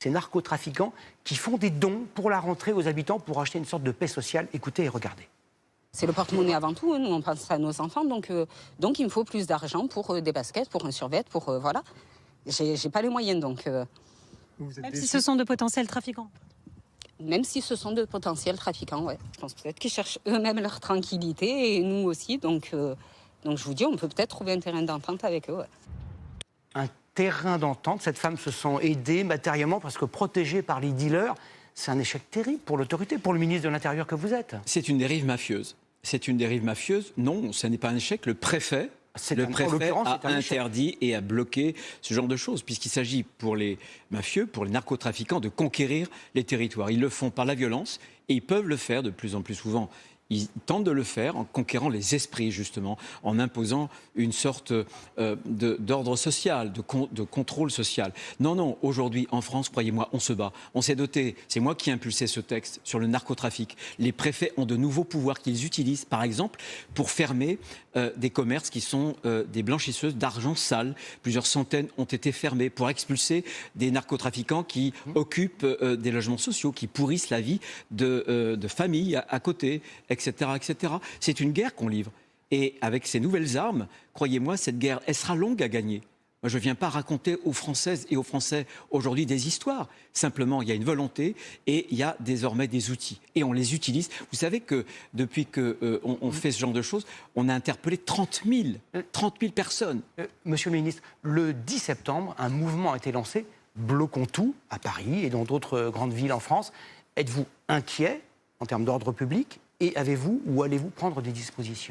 Ces narcotrafiquants qui font des dons pour la rentrée aux habitants pour acheter une sorte de paix sociale. Écoutez et regardez. C'est le porte-monnaie avant tout, nous on pense à nos enfants, donc il me faut plus d'argent pour des baskets, pour un survêt, pour voilà. J'ai pas les moyens donc. Même si ce sont de potentiels trafiquants. Même si ce sont de potentiels trafiquants, ouais. Je pense peut-être qu'ils cherchent eux-mêmes leur tranquillité et nous aussi, donc je vous dis, on peut peut-être trouver un terrain d'entente avec eux. Ouais. Un terrain d'entente, cette femme se sent aidée matériellement parce que protégée par les dealers. C'est un échec terrible pour l'autorité, pour le ministre de l'Intérieur que vous êtes. C'est une dérive mafieuse. C'est une dérive mafieuse. Non, ce n'est pas un échec. Le préfet a interdit et a bloqué ce genre de choses, puisqu'il s'agit pour les mafieux, pour les narcotrafiquants, de conquérir les territoires. Ils le font par la violence et ils peuvent le faire de plus en plus souvent. Ils tentent de le faire en conquérant les esprits, justement, en imposant une sorte d'ordre social, de contrôle social. Non, aujourd'hui, en France, croyez-moi, on se bat. On s'est doté, c'est moi qui ai impulsé ce texte sur le narcotrafic. Les préfets ont de nouveaux pouvoirs qu'ils utilisent, par exemple, pour fermer des commerces qui sont des blanchisseuses d'argent sale. Plusieurs centaines ont été fermées pour expulser des narcotrafiquants qui occupent des logements sociaux, qui pourrissent la vie de familles à côté, etc., etc. C'est une guerre qu'on livre. Et avec ces nouvelles armes, croyez-moi, cette guerre, elle sera longue à gagner. Moi, je ne viens pas raconter aux Françaises et aux Français aujourd'hui des histoires. Simplement, il y a une volonté et il y a désormais des outils. Et on les utilise. Vous savez que depuis qu'on fait ce genre de choses, on a interpellé 30 000 personnes. Monsieur le ministre, le 10 septembre, un mouvement a été lancé, Bloquons tout, à Paris et dans d'autres grandes villes en France. Êtes-vous inquiet en termes d'ordre public ? Et avez-vous ou allez-vous prendre des dispositions ?